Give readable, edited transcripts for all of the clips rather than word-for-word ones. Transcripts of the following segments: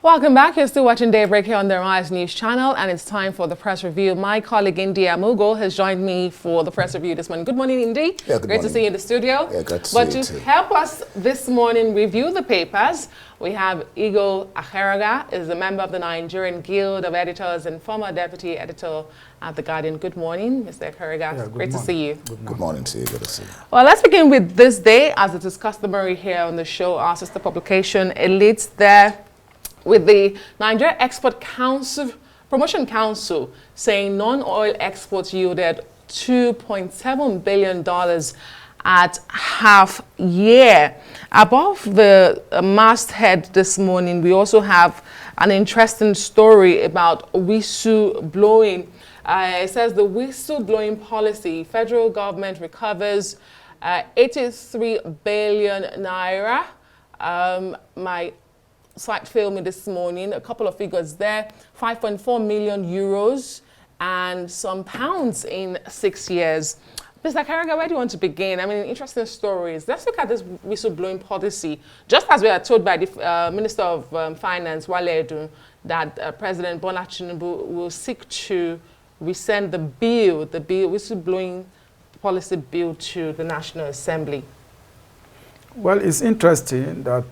Welcome back. You're still watching Daybreak here on the Rise News channel, and it's time for the press review. My colleague India Mugo has joined me for the press review this morning. Good morning, Indy. Yeah, good Great morning. to see you in the studio. Yeah, good to but see you to too. help us this morning review the papers, we have Igo Aheraga, is a member of the Nigerian Guild of Editors and former deputy editor at The Guardian. Good morning, Mr. Aheraga. Yeah, Great to see you. Good morning to you. Good to see you. Well, let's begin with this day, as it is customary here on the show. Our sister publication, Elites, there with the Nigeria Export Council, Promotion Council, saying non-oil exports yielded $2.7 billion at half year. Above the masthead this morning, we also have an interesting story about whistleblowing. It says the whistleblowing policy, federal government recovers 83 billion naira. My site filming this morning, a couple of figures there, 5.4 million euros and some pounds in 6 years. Mr. Aheraga, where do you want to begin? I mean, interesting stories. Let's look at this whistleblowing policy. Just as we are told by the Minister of Finance, Wale Edun, that President Bola Tinubu will seek to resend the whistleblowing policy bill to the National Assembly. Well, it's interesting that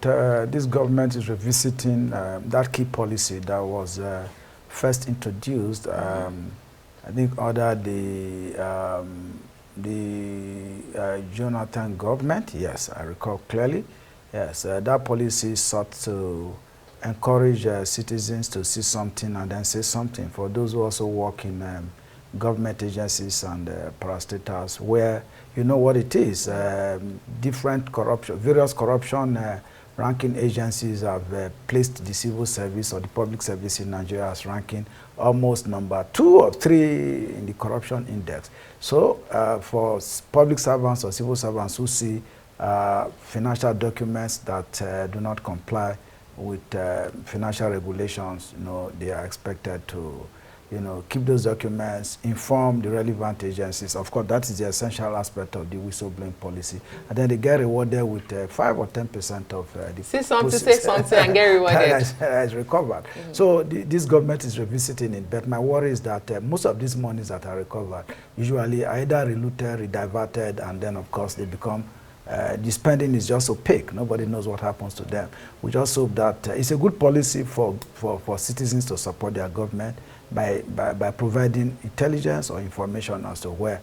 this government is revisiting that key policy that was first introduced, I think, under the Jonathan government. Yes, I recall clearly. Yes, that policy sought to encourage citizens to see something and then say something. For those who also work in government agencies and parastatals, where you know what it is, various corruption ranking agencies have placed the civil service or the public service in Nigeria as ranking almost number 2 or 3 in the corruption index. So for public servants or civil servants who see financial documents that do not comply with financial regulations, you know, they are expected to, you know, keep those documents, inform the relevant agencies. Of course, that is the essential aspect of the whistleblowing policy. And then they get rewarded with 5 or 10% of the see something, say something, and get rewarded. That is recovered. So this government is revisiting it. But my worry is that most of these monies that are recovered usually are either reluted, rediverted, and then, of course, they become the spending is just opaque. Nobody knows what happens to them. We just hope that it's a good policy for citizens to support their government by providing intelligence or information as to where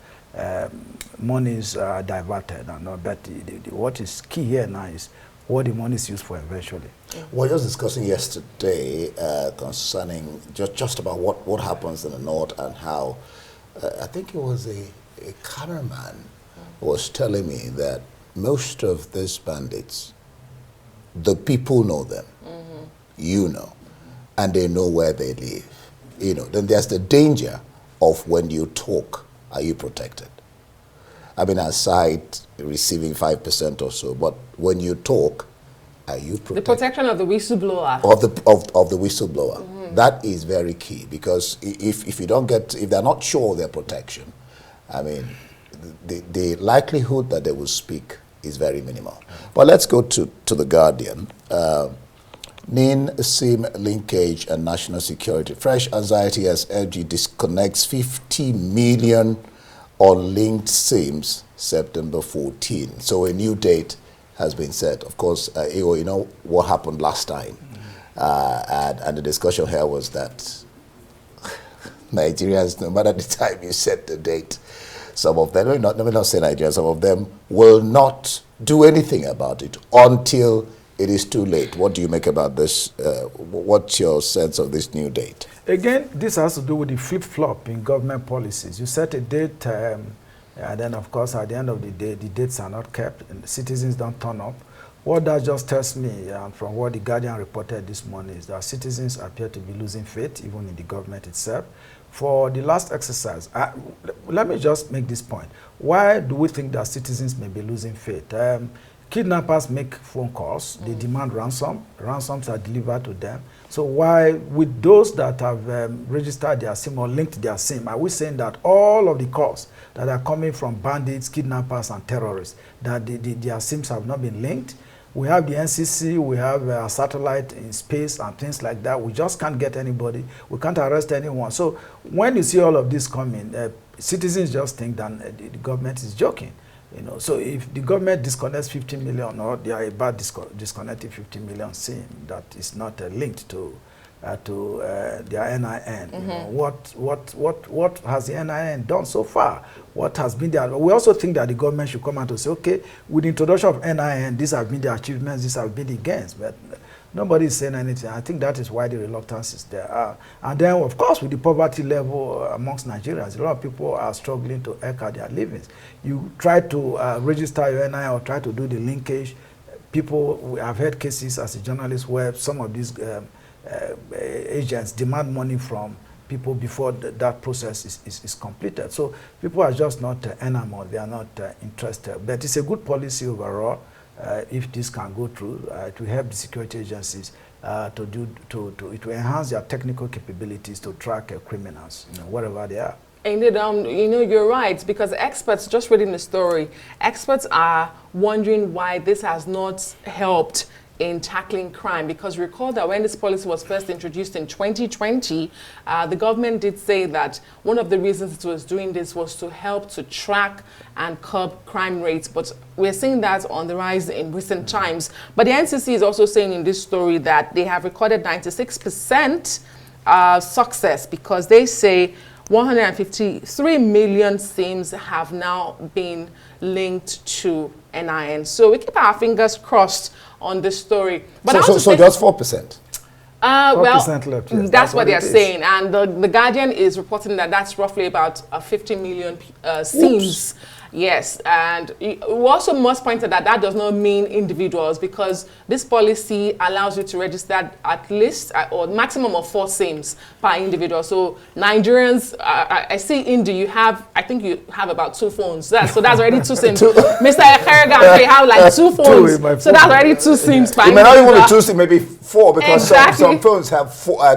monies are diverted. But what is key here now is what the money is used for eventually. We were just discussing yesterday concerning just about what happens in the north and how I think it was a cameraman was telling me that most of these bandits, the people know them, you know, and they know where they live. You know, then there's the danger of when you talk, are you protected? I mean, aside receiving 5% or so, but when you talk, are you protected? The protection of the whistleblower. Of the whistleblower. That is very key, because if you don't get, if they're not sure of their protection, I mean, the likelihood that they will speak is very minimal. But let's go to the Guardian. NIN, SIM linkage and national security. Fresh anxiety as LG disconnects 50 million unlinked SIMs September 14. So a new date has been set. Of course, you know what happened last time. And the discussion here was that Nigerians, no matter the time you set the date, some of them, let me not say Nigerians, some of them will not do anything about it until it is too late. What do you make about this? What's your sense of this new date? Again, this has to do with the flip-flop in government policies. You set a date, and then, of course, at the end of the day, the dates are not kept, and the citizens don't turn up. What that just tells me, from what the Guardian reported this morning, is that citizens appear to be losing faith, even in the government itself. For the last exercise, let me just make this point. Why do we think that citizens may be losing faith? Kidnappers make phone calls, they demand ransom, ransoms are delivered to them. So why, with those that have registered their SIM or linked their SIM, are we saying that all of the calls that are coming from bandits, kidnappers, and terrorists, that their SIMs have not been linked? We have the NCC, we have a satellite in space and things like that. We just can't get anybody. We can't arrest anyone. So when you see all of this coming, citizens just think that the government is joking. You know, so if the government disconnects 50 million, or they are about disconnecting 50 million SIM that is not linked to their NIN. You know, what has the NIN done so far? What has been there? We also think that the government should come out and say, okay, with the introduction of NIN, these have been the achievements, these have been the gains, but nobody is saying anything. I think that is why the reluctance is there. And then, of course, with the poverty level amongst Nigerians, a lot of people are struggling to eke out their livings. You try to register your NIN or try to do the linkage. People, we have heard cases as a journalist where some of these agents demand money from people before that process is completed. So people are just not enamored, they are not interested. But it's a good policy overall. If this can go through, to help the security agencies to enhance their technical capabilities to track criminals, you know, wherever they are. Indeed, you know, you're right, because experts, just reading the story, experts are wondering why this has not helped in tackling crime, because recall that when this policy was first introduced in 2020, the government did say that one of the reasons it was doing this was to help to track and curb crime rates, but we're seeing that on the rise in recent times. But the NCC is also saying in this story that they have recorded 96% success, because they say 153 million SIMs have now been linked to NIN. So we keep our fingers crossed on this story. But so just 4%? 4% left, yes. That's what they are saying. And the Guardian is reporting that that's roughly about 50 million SIMs. Yes, and we also must point out that that does not mean individuals, because this policy allows you to register at least or maximum of 4 SIMs per individual. So Nigerians, I see Indy, I think you have about 2 phones. So that's already 2 SIMs. Mr. Ekerega, they have like 2 phones. So that's already 2 SIMs per individual. It may not even be 2 SIMs, maybe 4, because some phones have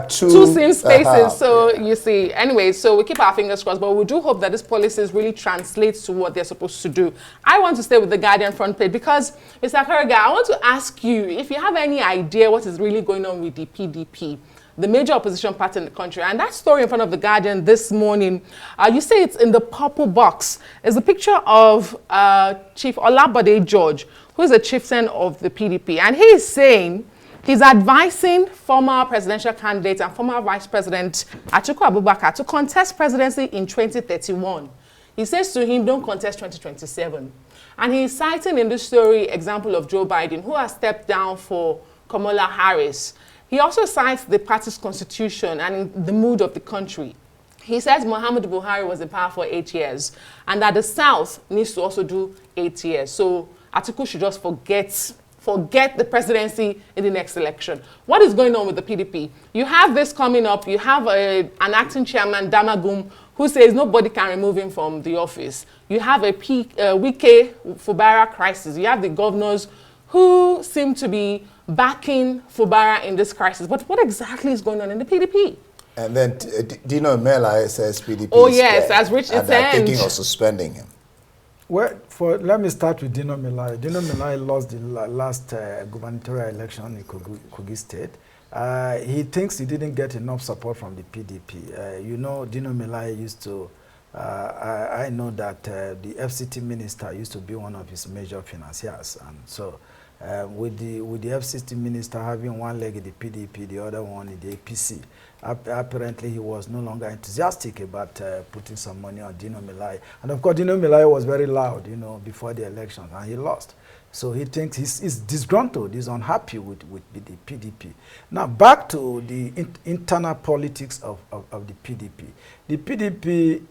2 SIM spaces. So you see, anyway, so we keep our fingers crossed, but we do hope that this policy really translates to what they're supposed to do. I want to stay with the Guardian front page because, Mr. Ekerega, I want to ask you if you have any idea what is really going on with the PDP, the major opposition party in the country. And that story in front of the Guardian this morning, you say it's in the purple box. It's a picture of Chief Olabode George, who is a chieftain of the PDP. And he is saying he's advising former presidential candidate and former Vice President Atiku Abubakar to contest presidency in 2031. He says to him, don't contest 2027. And he's citing in this story example of Joe Biden, who has stepped down for Kamala Harris. He also cites the party's constitution and the mood of the country. He says Muhammadu Buhari was in power for 8 years and that the South needs to also do 8 years. So Atiku should just forget the presidency in the next election. What is going on with the PDP? You have this coming up. You have an acting chairman, Damagum, who says nobody can remove him from the office. You have a Wike Fubara crisis. You have the governors who seem to be backing Fubara in this crisis. But what exactly is going on in the PDP? And then Dino Mela says PDP oh, yes, has reached its end. Thinking of suspending him. Well, let me start with Dino Melaye. Dino Melaye lost the last gubernatorial election in Kogi State. He thinks he didn't get enough support from the PDP. You know, Dino Melaye used to, I know that the FCT minister used to be one of his major financiers. And so with the FCT minister having one leg in the PDP, the other one in the APC, apparently he was no longer enthusiastic about putting some money on Dino Melaye. And of course, Dino Melaye was very loud, you know, before the elections, and he lost. So he thinks he's disgruntled, he's unhappy with the PDP. Now, back to the internal politics of the PDP. The PDP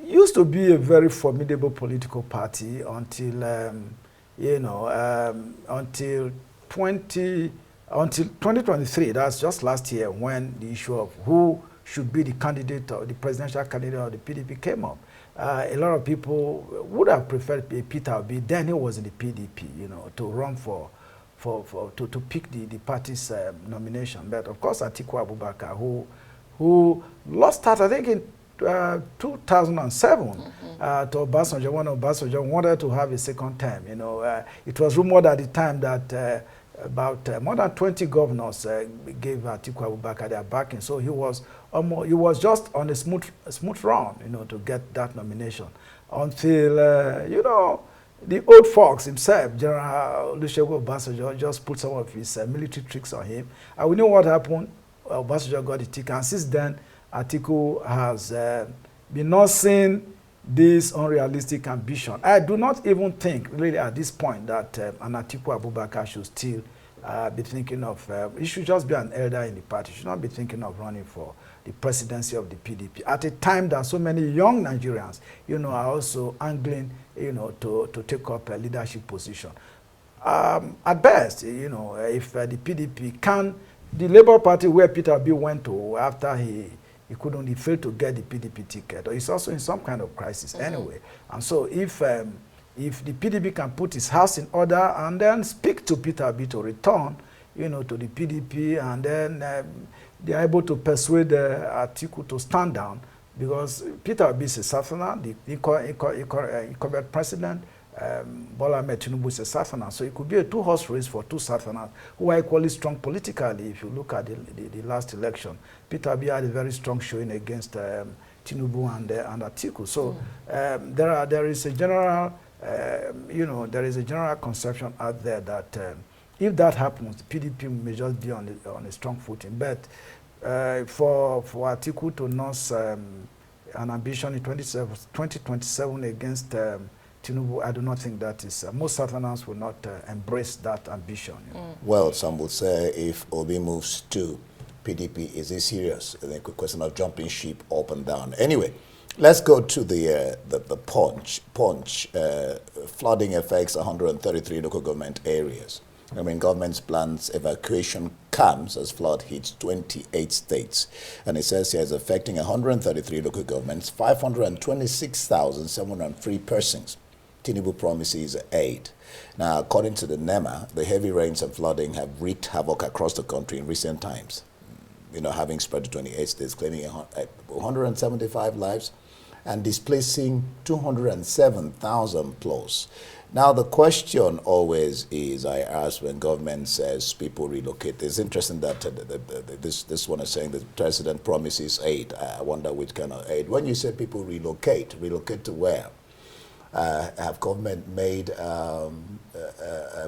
used to be a very formidable political party until, until 2023, that's just last year, when the issue of who should be the candidate or the presidential candidate of the PDP came up. A lot of people would have preferred Peter Obi, then he was in the PDP, you know, to run to pick the party's nomination. But of course, Atiku Abubakar, who lost start, I think in 2007 to Obasanjo, when Obasanjo wanted to have a second term. It was rumored at the time that about more than 20 governors gave Atiku Abubakar their backing. So he was just on a smooth run, to get that nomination until the old fox himself, General Olusegun Obasanjo, just put some of his military tricks on him. And we know what happened. Obasanjo got the ticket, and since then, Atiku has been nursing this unrealistic ambition. I do not even think, really, at this point, that an Atiku Abubakar should still be thinking of, he should just be an elder in the party. He should not be thinking of running for the presidency of the PDP. At a time that so many young Nigerians, are also angling, to take up a leadership position. At best, if the PDP can, the Labour Party where Peter Obi went to after he failed to get the PDP ticket, or he's also in some kind of crisis anyway. And so if the PDP can put his house in order and then speak to Peter Obi to return, to the PDP, and then they are able to persuade Atiku to stand down, because Peter Obi is a Southerner, the incumbent president, Bola Ahmed Tinubu is a Southerner. So it could be a two-horse race for two Southerners who are equally strong politically. If you look at the last election, Peter Obi had a very strong showing against Tinubu and Atiku. So there is a general, there is a general conception out there that if that happens, PDP may just be on a strong footing. But for Atiku to nurse an ambition in 2027 against Tinubu, I do not think that is, most Southerners will not embrace that ambition. Well, some would say if Obi moves to PDP, is he serious? I think a question of jumping ship up and down. Anyway, let's go to the punch. Flooding affects 133 local government areas. Government's plans evacuation camps as flood hits 28 states. And it says here it's affecting 133 local governments, 526,703 persons. Tinubu promises aid. Now, according to the NEMA, the heavy rains and flooding have wreaked havoc across the country in recent times. Having spread to 28 states, claiming 175 lives and displacing 207,000 plus. Now, the question always is, I ask when government says people relocate. It's interesting that this one is saying the president promises aid. I wonder which kind of aid. When you say people relocate to where? Have government made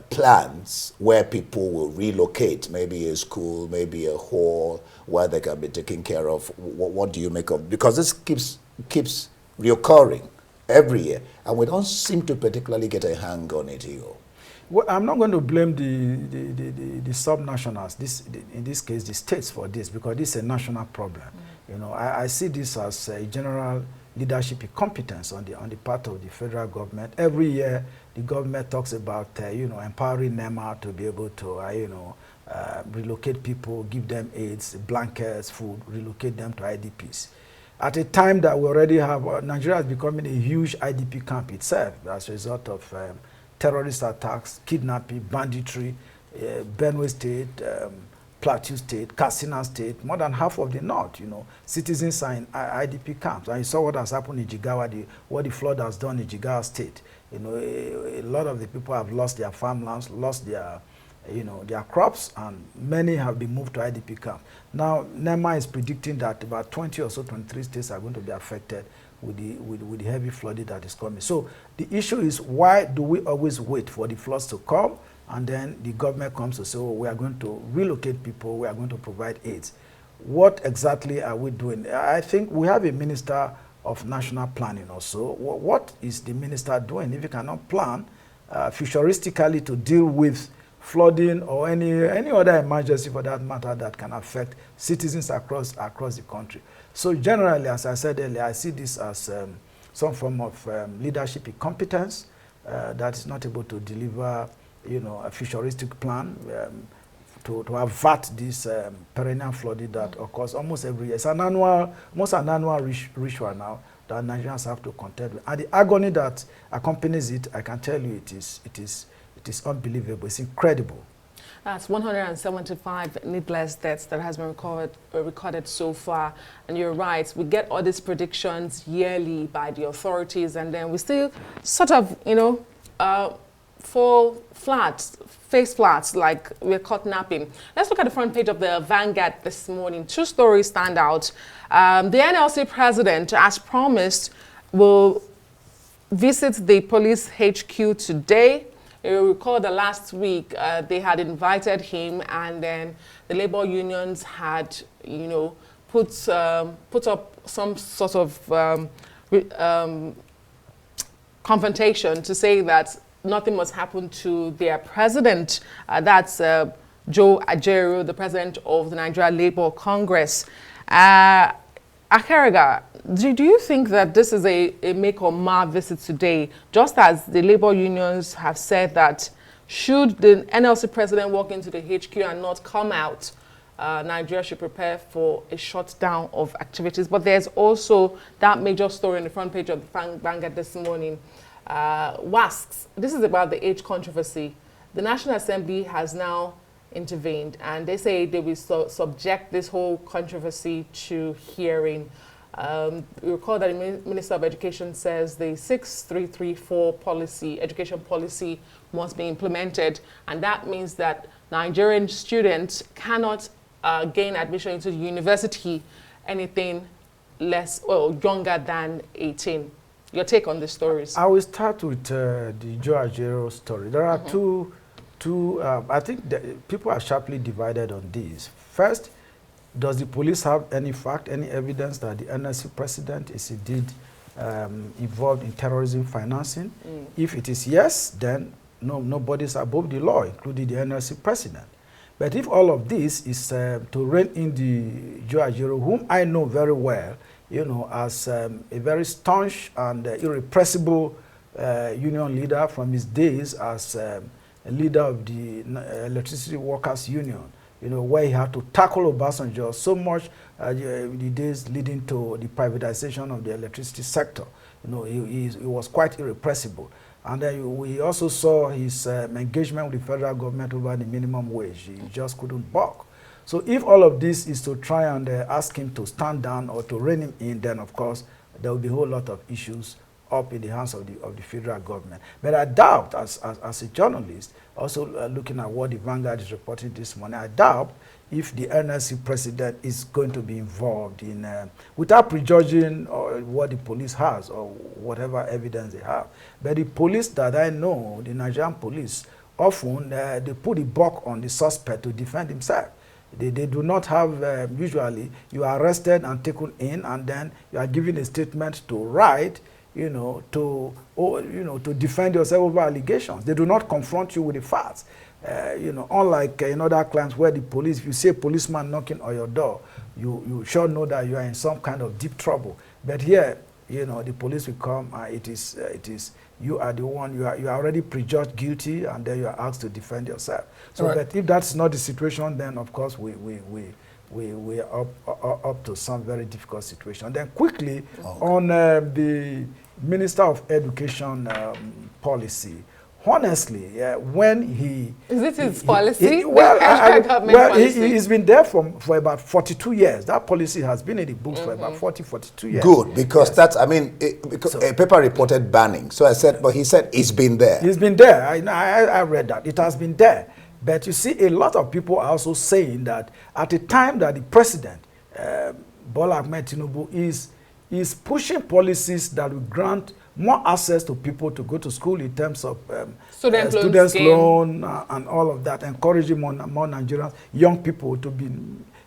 plans where people will relocate? Maybe a school, maybe a hall where they can be taken care of. What do you make of? Because this keeps reoccurring every year, and we don't seem to particularly get a hang on it here. Well, I'm not going to blame the subnationals, in this case the states, for this, because this is a national problem. I see this as a general leadership incompetence on the part of the federal government. Every year, the government talks about empowering NEMA to be able to relocate people, give them aids, blankets, food, relocate them to IDPs. At a time that we already have, Nigeria is becoming a huge IDP camp itself as a result of terrorist attacks, kidnapping, banditry, Benue State, Plateau State, Katsina State, more than half of the north, citizens are in IDP camps. And you saw what has happened in Jigawa, what the flood has done in Jigawa State. A lot of the people have lost their farmlands, lost their crops, and many have been moved to IDP camp. Now, NEMA is predicting that about 20 or so, 23 states are going to be affected with the heavy flooding that is coming. So the issue is, why do we always wait for the floods to come, and then the government comes to say, oh, we are going to relocate people, we are going to provide aids? What exactly are we doing? I think we have a minister of national planning also. What is the minister doing if he cannot plan futuristically to deal with flooding or any other emergency, for that matter, that can affect citizens across the country? So generally, as I said earlier, I see this as some form of leadership incompetence that is not able to deliver a futuristic plan to avert this perennial flooding that occurs almost every year. It's almost an annual ritual now that Nigerians have to contend with. And the agony that accompanies it, I can tell you, it is unbelievable. It's incredible. That's 175 needless deaths that has been recorded so far. And you're right, we get all these predictions yearly by the authorities, and then we still sort of, fall flat, face flat, like we're caught napping. Let's look at the front page of the Vanguard this morning. Two stories stand out. The NLC president, as promised, will visit the police HQ today. You recall that last week they had invited him, and then the labor unions had, put up some sort of confrontation to say that nothing must happen to their president. That's Joe Ajaero, the president of the Nigeria Labour Congress. Akeriga, do you think that this is a make or mar visit today, just as the labor unions have said that should the NLC president walk into the HQ and not come out, Nigeria should prepare for a shutdown of activities? But there's also that major story on the front page of the Vanguard this morning. WASCs, this is about the age controversy. The National Assembly has now intervened, and they say they will subject this whole controversy to hearing. You recall that the Minister of Education says the 6334 policy, education policy, must be implemented, and that means that Nigerian students cannot gain admission into the university anything less or younger than 18. Your take on the stories? I will start with the Joe Ajaero story. There are two. I think people are sharply divided on this. First, does the police have any fact, any evidence that the NLC president is indeed involved in terrorism financing? If it is yes, then nobody's above the law, including the NLC president. But if all of this is to rein in the Joe Ajaero, whom I know very well, as a very staunch and irrepressible union leader from his days as a leader of the Electricity Workers Union, where he had to tackle Obasanjo so much the days leading to the privatization of the electricity sector. He was quite irrepressible. And then we also saw his engagement with the federal government over the minimum wage. He just couldn't balk. So if all of this is to try and ask him to stand down or to rein him in, then of course there will be a whole lot of issues up in the hands of the federal government. But I doubt, as a journalist, also looking at what the Vanguard is reporting this morning, I doubt if the NLC president is going to be involved in, without prejudging what the police has or whatever evidence they have. But the police that I know, the Nigerian police, often they put the buck on the suspect to defend himself. They do not have, usually, you are arrested and taken in, and then you are given a statement to write, to defend yourself over allegations. They do not confront you with the facts. Unlike in other crimes where the police, if you see a policeman knocking on your door, you sure know that you are in some kind of deep trouble. But here, the police will come, it is you are the one, you are already prejudged guilty, and then you are asked to defend yourself. So, right. But if that's not the situation, then of course we are up to some very difficult situation. Then quickly, on the Minister of Education policy, honestly, when he... Is it his policy? He's been there for about 42 years. That policy has been in the books for about 42 years. Good, because that's, because a paper reported banning. So I said, but he said it's been there. It's been there. I read that. It has been there. But you see, a lot of people are also saying that at the time that the president, Bola Ahmed Tinubu, is pushing policies that will grant more access to people to go to school in terms of students' loan and all of that, encouraging more Nigerians, young people to be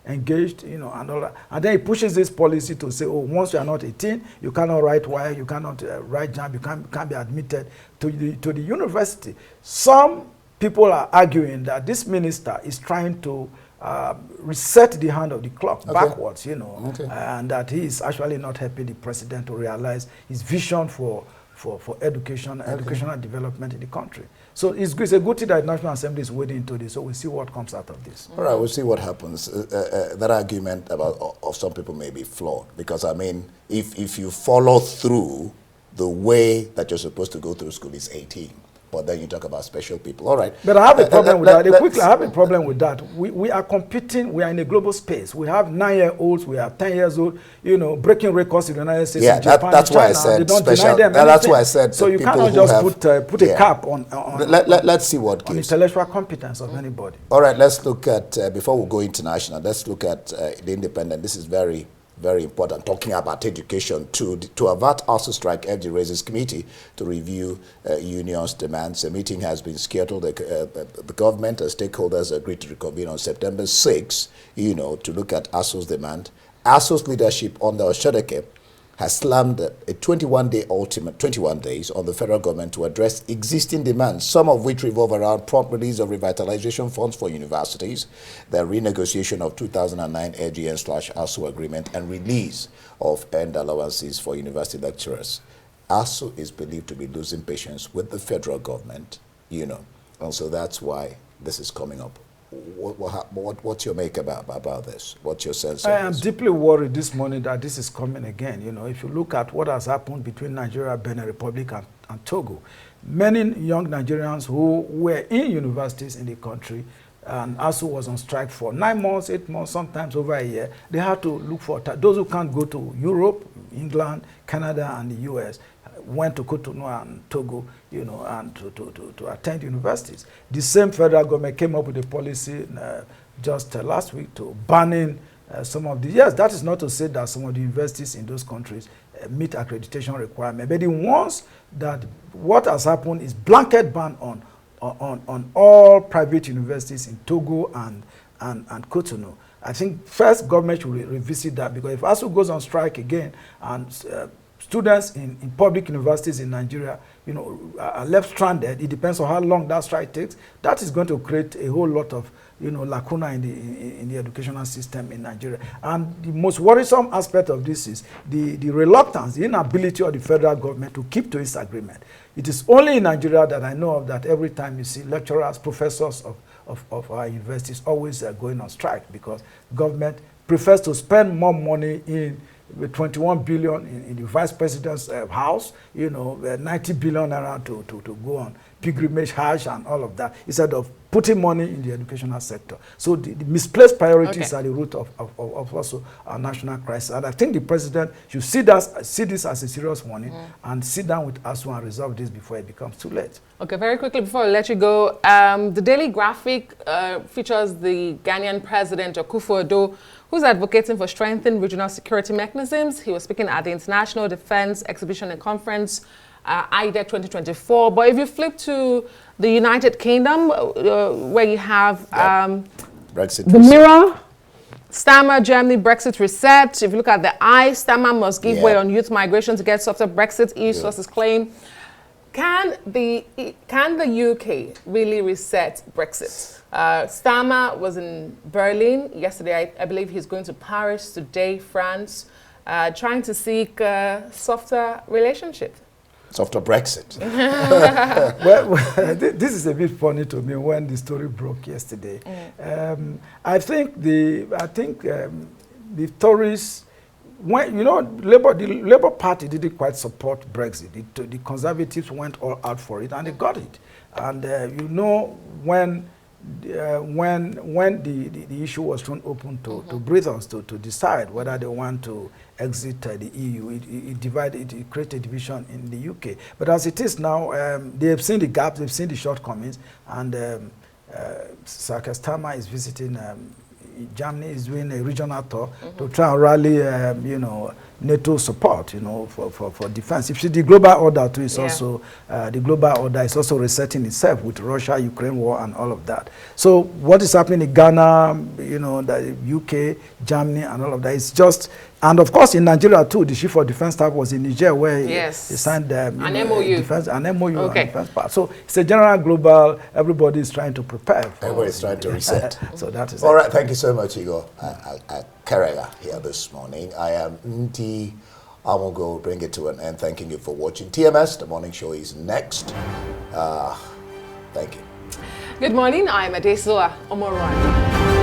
engaged, and all that. And then he pushes this policy to say, once you are not 18, you cannot write wire, you cannot write jam, you can't be admitted to the university. Some people are arguing that this minister is trying to reset the hand of the clock backwards, and that he is actually not helping the president to realize his vision for educational development in the country. So it's a good thing that the National Assembly is wading into this, so we'll see what comes out of this. All right, we'll see what happens. That argument of some people may be flawed, because, if you follow through the way that you're supposed to go through school is 18. but then you talk about special people. All right. But I have a problem with that. Quickly, I have a problem with that. We are competing. We are in a global space. We have 9-year-olds. We have 10 years old. You know, breaking records in the United States. Yeah, and Japan, that's China, why I said they don't special. deny them That's why I said. So you cannot just put a cap on let's see what on gives. intellectual competence of anybody. All right. Let's look at before we go international. Let's look at the Independent. This is very, very important. Talking about education to avert also strike, FD raises committee to review unions' demands. A meeting has been scheduled. The government and stakeholders agreed to reconvene on September 6, you know, to look at ASU's demand. ASU's leadership under Oshadeke has slammed a 21-day ultimate, 21 days on the federal government to address existing demands, some of which revolve around prompt release of revitalization funds for universities, the renegotiation of 2009 AGN/ASU agreement, and release of earned allowances for university lecturers. ASU is believed to be losing patience with the federal government, you know, and so that's why this is coming up. What's your make about this? What's your sense of I am this? deeply worried this morning that this is coming again. You know, if you look at what has happened between Nigeria, Benin Republic, and Togo, many young Nigerians who were in universities in the country, and ASU was on strike for 9 months, 8 months, sometimes over a year, they had to look for those who can't go to Europe, England, Canada, and the US. Went to Cotonou and Togo, you know, and to attend universities. The same federal government came up with a policy just last week to banning some of the, yes, that is not to say that some of the universities in those countries meet accreditation requirements, but the ones that what has happened is blanket ban on all private universities in Togo and Cotonou. I think first government should revisit that, because if ASU goes on strike again and students in public universities in Nigeria, you know, are left stranded, it depends on how long that strike takes. That is going to create a whole lot of, you know, lacuna in the educational system in Nigeria. And the most worrisome aspect of this is the reluctance, the inability of the federal government to keep to its agreement. It is only in Nigeria that I know of that every time you see lecturers, professors of our universities always going on strike, because government prefers to spend more money in with 21 billion in the vice president's house, you know, 90 billion around to go on pilgrimage, Hajj, and all of that, instead of putting money in the educational sector. So the misplaced priorities are the root of also our national crisis. And I think the president should see this as a serious warning and sit down with ASU and resolve this before it becomes too late. Okay, very quickly before I let you go, the Daily Graphic features the Ghanaian president, Akufo-Addo, who's advocating for strengthened regional security mechanisms. He was speaking at the International Defense Exhibition and Conference, IDEC 2024. But if you flip to the United Kingdom, where you have Brexit the Mirror, Starmer, Germany, Brexit reset. If you look at the I, Starmer must give way on youth migration to get softer Brexit, EU sources claim. Can the UK really reset Brexit? Starmer was in Berlin yesterday. I believe he's going to Paris today, France, trying to seek a softer relationship. Softer Brexit. well, this is a bit funny to me when the story broke yesterday. I think the Tories, when, you know, the Labour Party didn't quite support Brexit. The Conservatives went all out for it, and they got it. And you know, when the issue was thrown open to Britons to decide whether they want to exit the EU, it created a division in the UK. But as it is now, they have seen the gaps, they've seen the shortcomings, and Sir Keir Starmer is visiting Germany, is doing a regional tour to try and rally, you know, NATO support, you know, for defense. If you see the global order too is also, the global order is also resetting itself with Russia, Ukraine war and all of that. So what is happening in Ghana, you know, the UK, Germany and all of that, it's just, and of course in Nigeria too, the chief of defense staff was in Niger where he signed an MOU. An MOU on defense part. So it's a general global, everybody is trying to prepare. Everybody's trying to reset. So that is all right, thank you so much, Igor. Karega here this morning. I am Nti Amogo, bring it to an end. Thanking you for watching TMS. The morning show is next. Thank you. Good morning. I'm Adesoa Omoran.